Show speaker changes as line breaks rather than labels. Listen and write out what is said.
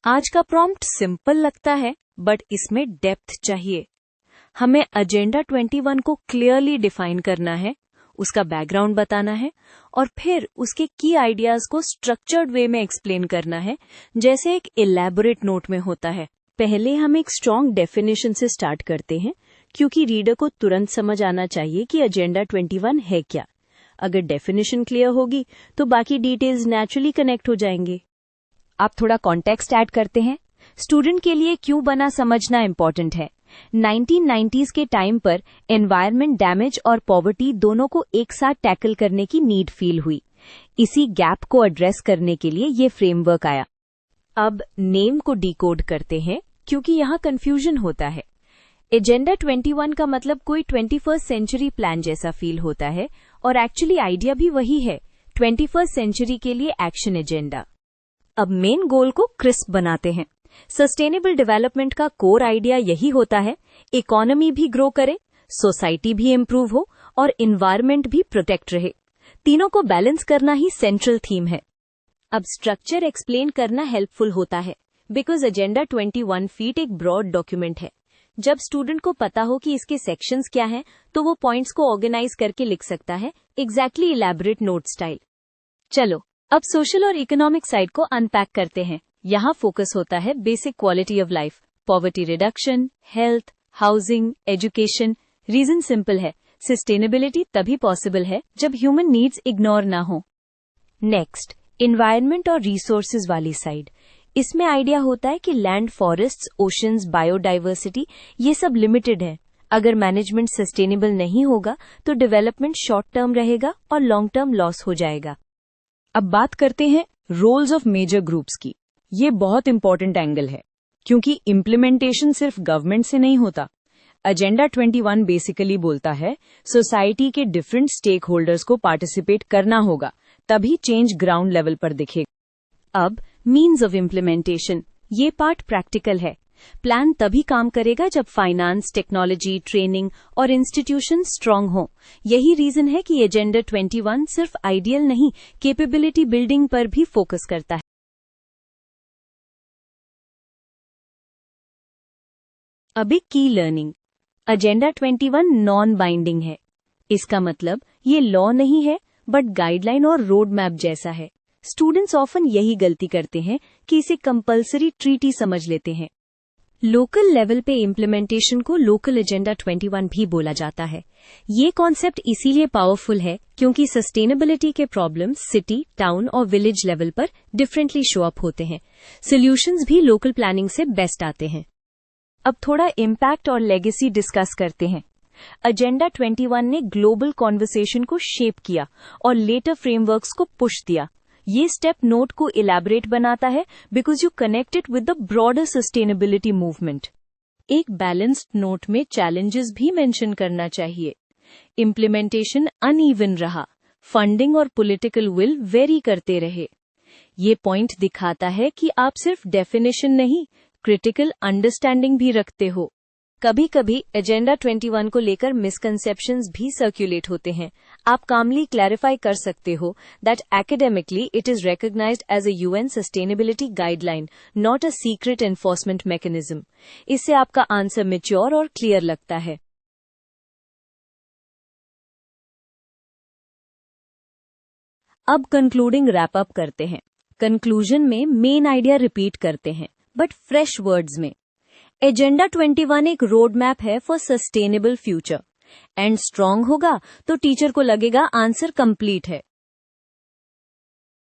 आज का prompt simple लगता है, बट इसमें डेप्थ चाहिए। हमें एजेंडा 21 को क्लियरली डिफाइन करना है, उसका बैकग्राउंड बताना है और फिर उसके की आइडियाज को स्ट्रक्चर्ड वे में एक्सप्लेन करना है, जैसे एक इलैबोरेट नोट में होता है। पहले हम एक स्ट्रॉन्ग डेफिनेशन से स्टार्ट करते हैं, क्योंकि रीडर को तुरंत समझ आना चाहिए कि एजेंडा 21 है क्या। अगर डेफिनेशन क्लियर होगी तो बाकी डिटेल्स नेचुरली कनेक्ट हो जाएंगे। आप थोड़ा कॉन्टेक्स्ट ऐड करते हैं। स्टूडेंट के लिए क्यों बना समझना इंपॉर्टेंट है। 1990s के टाइम पर एनवायरनमेंट डैमेज और पॉवर्टी दोनों को एक साथ टैकल करने की नीड फील हुई। इसी गैप को एड्रेस करने के लिए ये फ्रेमवर्क आया। अब नेम को डिकोड करते हैं, क्योंकि यहाँ कंफ्यूजन होता है। एजेंडा 21 का मतलब कोई 21st सेंचुरी प्लान जैसा फील होता है, और एक्चुअली आइडिया भी वही है, 21st सेंचुरी के लिए एक्शन एजेंडा। अब मेन गोल को क्रिस्प बनाते हैं। सस्टेनेबल डेवलपमेंट का कोर आइडिया यही होता है, इकोनॉमी भी ग्रो करे, सोसाइटी भी इम्प्रूव हो और इन्वायरमेंट भी प्रोटेक्ट रहे। तीनों को बैलेंस करना ही सेंट्रल थीम है। अब स्ट्रक्चर एक्सप्लेन करना हेल्पफुल होता है, बिकॉज एजेंडा 21 फीट एक ब्रॉड डॉक्यूमेंट है। जब स्टूडेंट को पता हो कि इसके सेक्शंस क्या हैं, तो वो पॉइंट्स को ऑर्गेनाइज करके लिख सकता है, एग्जैक्टली इलैबोरेट नोट स्टाइल। चलो अब सोशल और इकोनॉमिक साइड को अनपैक करते हैं। यहाँ फोकस होता है basic quality of life, poverty reduction, health, housing, education. Reason simple है, सस्टेनेबिलिटी तभी पॉसिबल है जब ह्यूमन नीड्स इग्नोर ना हो। नेक्स्ट, एनवायरनमेंट और रिसोर्सेज वाली साइड। इसमें आइडिया होता है कि लैंड, फॉरेस्ट्स, ओशंस, बायोडाइवर्सिटी ये सब लिमिटेड है। अगर मैनेजमेंट सस्टेनेबल नहीं होगा तो डेवलपमेंट शॉर्ट टर्म रहेगा और लॉन्ग टर्म लॉस हो जाएगा।
अब बात करते हैं रोल्स ऑफ मेजर ग्रुप्स की। ये बहुत इंपॉर्टेंट एंगल है, क्योंकि इम्प्लीमेंटेशन सिर्फ गवर्नमेंट से नहीं होता। एजेंडा 21 बेसिकली बोलता है सोसाइटी के डिफरेंट स्टेक होल्डर्स को पार्टिसिपेट करना होगा, तभी चेंज ग्राउंड लेवल पर दिखेगा।
अब मीन्स ऑफ इम्प्लीमेंटेशन, ये पार्ट प्रैक्टिकल है। प्लान तभी काम करेगा जब फाइनेंस, टेक्नोलॉजी, ट्रेनिंग और इंस्टीट्यूशन स्ट्रांग हो। यही रीजन है कि एजेंडा 21 सिर्फ आइडियल नहीं, कैपेबिलिटी बिल्डिंग पर भी फोकस करता है। अभी की लर्निंग। एजेंडा 21 नॉन बाइंडिंग है। इसका मतलब ये लॉ नहीं है, बट गाइडलाइन और रोड मैप जैसा है। स्टूडेंट्स ऑफन यही गलती करते हैं कि इसे कंपल्सरी ट्रीटी समझ लेते हैं। लोकल लेवल पे इम्प्लीमेंटेशन को लोकल एजेंडा 21 भी बोला जाता है। ये कॉन्सेप्ट इसीलिए पावरफुल है क्योंकि सस्टेनेबिलिटी के प्रॉब्लम्स सिटी, टाउन और विलेज लेवल पर डिफरेंटली शो अप होते हैं। सॉल्यूशंस भी लोकल प्लानिंग से बेस्ट आते हैं। अब थोड़ा इम्पैक्ट और लेगेसी डिस्कस करते हैं। एजेंडा 21 ने ग्लोबल कॉन्वर्सेशन को शेप किया और लेटर फ्रेमवर्क्स को पुश दिया। ये स्टेप नोट को इलैबोरेट बनाता है, because you connect it with the broader sustainability movement. एक बैलेंस्ड नोट में चैलेंजेस भी मेंशन करना चाहिए। इम्प्लीमेंटेशन अनइवन रहा, फंडिंग और पॉलिटिकल विल वेरी करते रहे। ये पॉइंट दिखाता है कि आप सिर्फ डेफिनेशन नहीं, क्रिटिकल अंडरस्टैंडिंग भी रखते हो। कभी कभी एजेंडा 21 को लेकर मिसकंसेप्शंस भी सर्कुलेट होते हैं। आप कामली क्लैरिफाई कर सकते हो that academically it is recognised as a UN sustainability guideline, not a secret enforcement mechanism. इससे आपका आंसर मैच्योर और क्लियर लगता है। अब कंक्लूडिंग रैप अप करते हैं। कंक्लूजन में मेन आइडिया रिपीट करते हैं, बट फ्रेश वर्ड्स में। एजेंडा 21 एक रोड मैप है for sustainable future. And strong होगा तो टीचर को लगेगा आंसर कंप्लीट है।